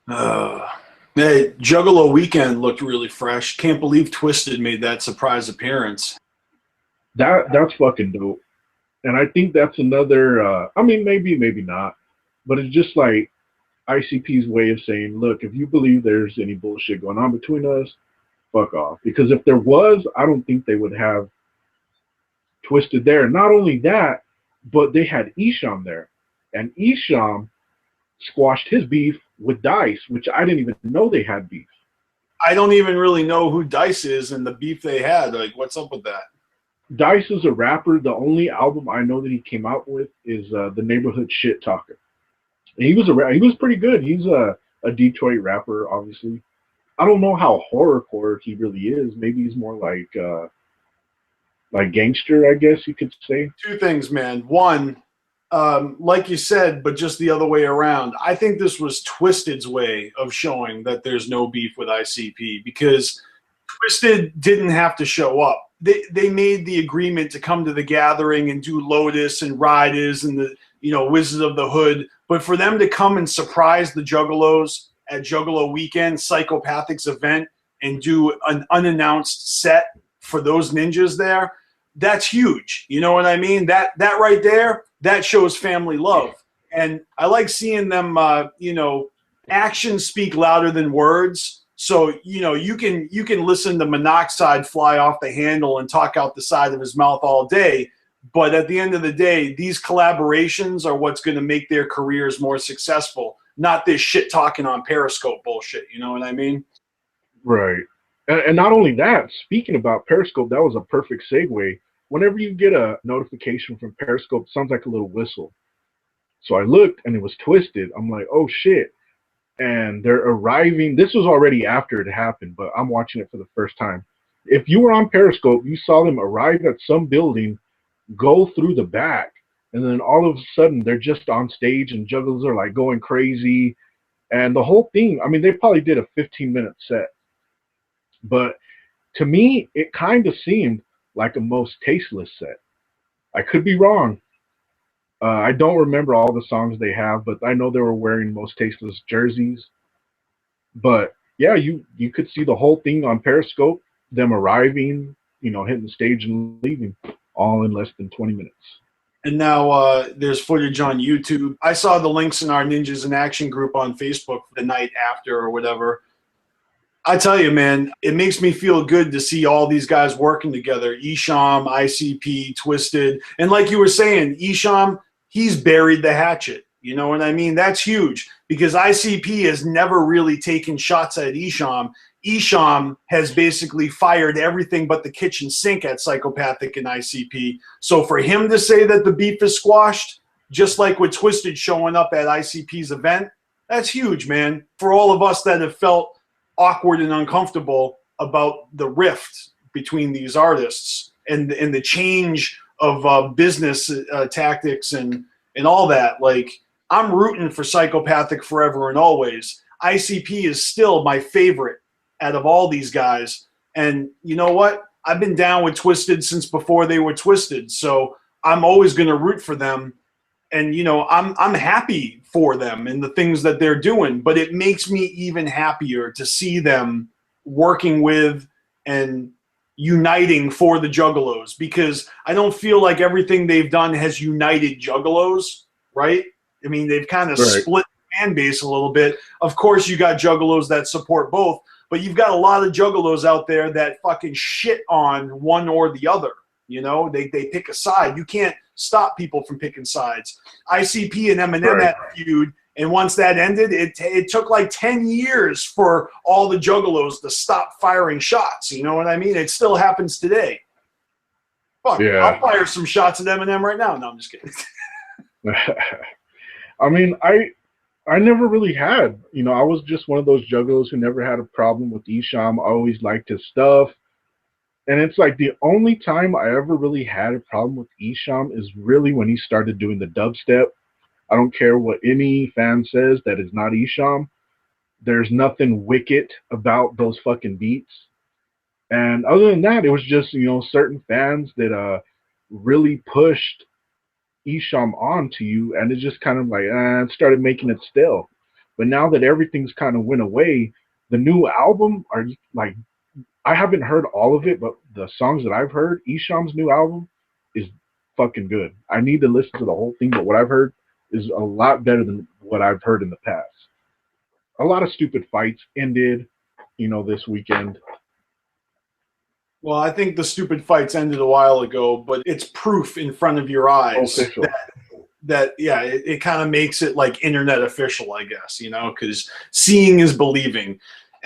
Uh, Hey, Juggalo weekend looked really fresh. Can't believe Twiztid made that surprise appearance. That's fucking dope. And I think that's another. I mean, maybe not, but it's just like ICP's way of saying, look, if you believe there's any bullshit going on between us, fuck off. Because if there was, I don't think they would have Twiztid there. Not only that, but they had Esham there, and Esham squashed his beef with Dice, which I didn't even know they had beef. I don't even really know who Dice is and the beef they had. Like, what's up with that? Dice is a rapper. The only album I know that he came out with is the Neighborhood Shit Talker. And he was pretty good. He's a Detroit rapper, obviously. I don't know how horrorcore he really is. Maybe he's more like gangster, I guess you could say. Two things, man. One, like you said, but just the other way around. I think this was Twiztid's way of showing that there's no beef with ICP because Twiztid didn't have to show up. They made the agreement to come to the gathering and do Lotus and Riders and the Wizard of the Hood, but for them to come and surprise the Juggalos at Juggalo Weekend, Psychopathic's event, and do an unannounced set for those ninjas there, that's huge. You know what I mean? That right there, that shows family love. And I like seeing them, actions speak louder than words. So, you can listen to Monoxide fly off the handle and talk out the side of his mouth all day. But at the end of the day, these collaborations are what's going to make their careers more successful, not this shit talking on Periscope bullshit. You know what I mean? Right. And not only that, speaking about Periscope, that was a perfect segue. Whenever you get a notification from Periscope, it sounds like a little whistle. So I looked and it was Twiztid. I'm like, oh shit. And they're arriving. This was already after it happened, but I'm watching it for the first time. If you were on Periscope, you saw them arrive at some building, go through the back, and then all of a sudden they're just on stage and jugglers are like going crazy. And the whole thing, I mean, they probably did a 15-minute set. But to me, it kind of seemed like a most tasteless set. I could be wrong. I don't remember all the songs they have, but I know they were wearing most tasteless jerseys. But yeah, you could see the whole thing on Periscope, them arriving, hitting the stage and leaving, all in less than 20 minutes. And now there's footage on YouTube. I saw the links in our Ninjas in Action group on Facebook the night after or whatever. I tell you, man, it makes me feel good to see all these guys working together. Esham, ICP, Twiztid. And like you were saying, Esham, he's buried the hatchet. You know what I mean? That's huge because ICP has never really taken shots at Esham. Esham has basically fired everything but the kitchen sink at Psychopathic and ICP. So for him to say that the beef is squashed, just like with Twiztid showing up at ICP's event, that's huge, man. For all of us that have felt awkward and uncomfortable about the rift between these artists and the change of business tactics and all that. Like, I'm rooting for Psychopathic forever and always. ICP is still my favorite out of all these guys. And you know what? I've been down with Twiztid since before they were Twiztid. So I'm always going to root for them. And, I'm happy for them and the things that they're doing, but it makes me even happier to see them working with and uniting for the Juggalos, because I don't feel like everything they've done has united Juggalos, right? I mean, they've kind of split the fan base a little bit. Of course, you got Juggalos that support both, but you've got a lot of Juggalos out there that fucking shit on one or the other. They pick a side. You can't stop people from picking sides. ICP and Eminem had a feud, and once that ended, it took like 10 years for all the Juggalos to stop firing shots. You know what I mean? It still happens today. Fuck, yeah. I'll fire some shots at Eminem right now. No, I'm just kidding. I mean, I never really had, I was just one of those Juggalos who never had a problem with Esham. I always liked his stuff. And it's like the only time I ever really had a problem with Esham is really when he started doing the dubstep. I don't care what any fan says that is not Esham. There's nothing wicked about those fucking beats. And other than that, it was just, certain fans that really pushed Esham onto you, and it just kind of like started making it stale. But now that everything's kind of went away, the new album are like, I haven't heard all of it, but the songs that I've heard, Esham's new album is fucking good. I need to listen to the whole thing, but what I've heard is a lot better than what I've heard in the past. A lot of stupid fights ended, this weekend. Well, I think the stupid fights ended a while ago, but it's proof in front of your eyes Official. that yeah, it kind of makes it like internet official, I guess, because seeing is believing.